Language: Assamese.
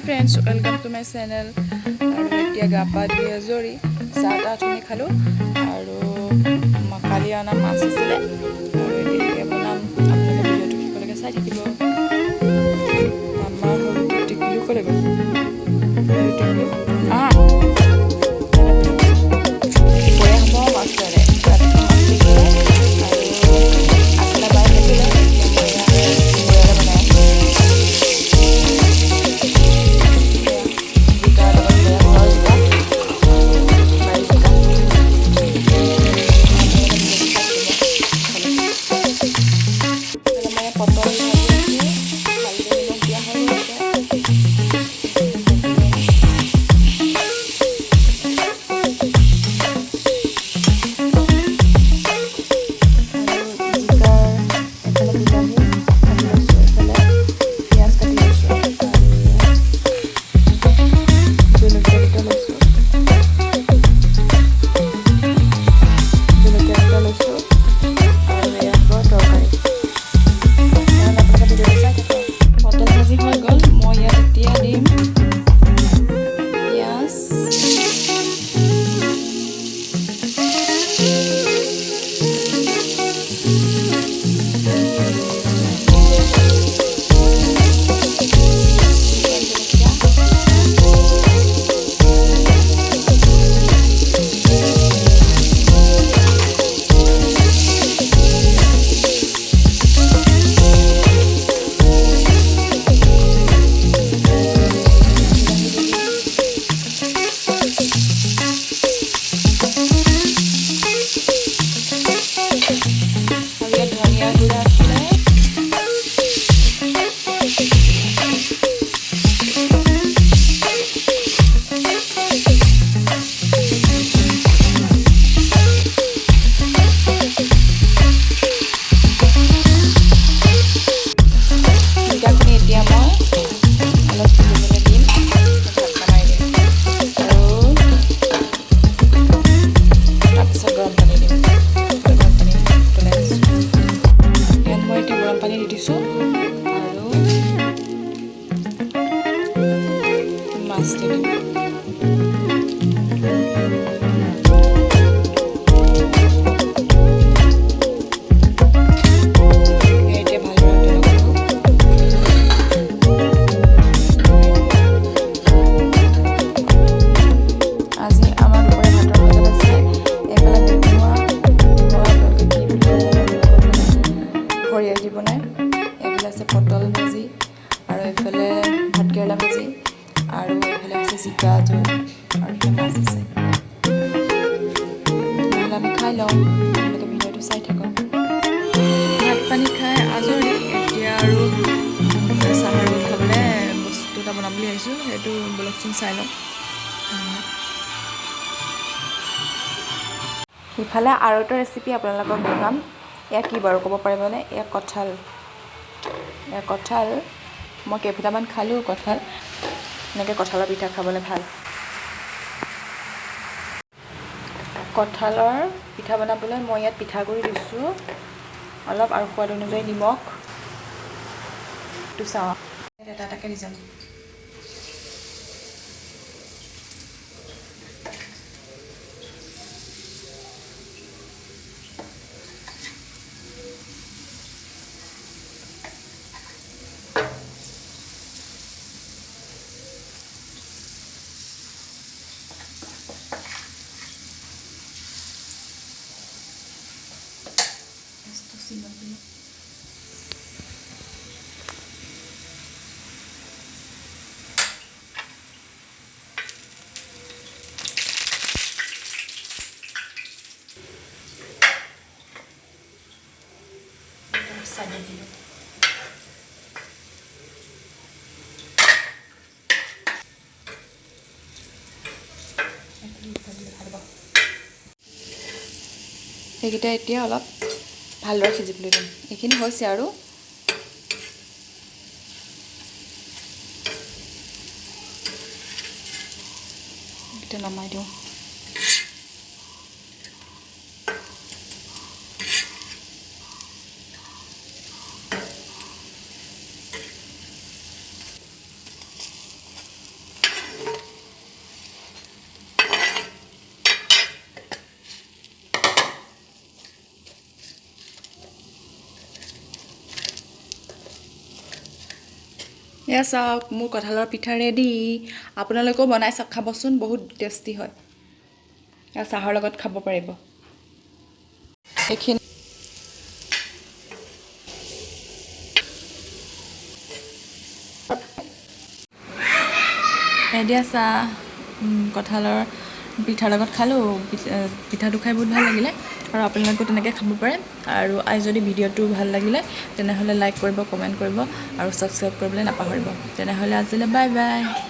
friends, welcome to my channel. আৰু এতিয়া গাপা ধুই আজৰি চাহ তাহ ধুই খালো আৰু কালি অনা মাছ আছিলে আৰু এতিয়া বনাম আপোনালোকে ভিডিঅ'টো শেষলৈকে চাই থাকিব আমাৰ সৰু টিকলু ক'লে গ'ল টিকলু দুপৰীয়া হ'ব মাছেৰে ৰাতিপুৱা মাছ দিছিলে আৰু আগফালে বাই থাকিলে দুপৰীয়ালৈ বনাই পটল ভাজি আৰু এইফালে ভাতকেৰেলা ভাজি আৰু এইফালে আছে জিকা জোল আৰু এটা মাছ আছে নহ'লে আমি খাই লওঁ আপোনালোকে ভিডিঅ'টো চাই থাকক ভাত পানী খাই আজৰি এতিয়া আৰু চাহৰ লগত খাবলৈ বস্তু এটা বনাম বুলি আহিছোঁ সেইটো বলকচোন চাই লওঁ ইফালে আৰু এটা ৰেচিপি আপোনালোকক দেখাম এয়া কি বাৰু ক'ব পাৰিবনে এয়া কঁঠাল মই কেইফুটামান খালোঁ কঁঠাল এনেকৈ কঁঠালৰ পিঠা খাবলৈ ভাল কঁঠালৰ পিঠা বনাবলৈ মই ইয়াত পিঠাগুড়ি দিছোঁ অলপ আৰু সোৱাদ অনুযায়ী নিমখ এইটো চাওঁ এটা এটাকৈ দি যাম সেইকেইটা এতিয়া অলপ ভালদৰে সিজিবলৈ দিম এইখিনি হৈছে আৰু এটা নমাই দিওঁ এয়া চাওক মোৰ কঁঠালৰ পিঠা ৰেডি আপোনালোকেও বনাই চাওক খাবচোন বহুত টেষ্টি হয় এয়া চাহৰ লগত খাব পাৰিব এইখিনি দিয়া চাহ কঁঠালৰ পিঠাৰ লগত খালোঁ পিঠাটো খাই বহুত ভাল লাগিলে আৰু আপোনালোকেও তেনেকৈ খাব পাৰে আৰু যদি ভিডিঅ'টো ভাল লাগিলে তেনেহ'লে লাইক কৰিব কমেণ্ট কৰিব আৰু ছাবস্ক্ৰাইব কৰিবলৈ নাপাহৰিব তেনেহ'লে আজিলৈ বাই বাই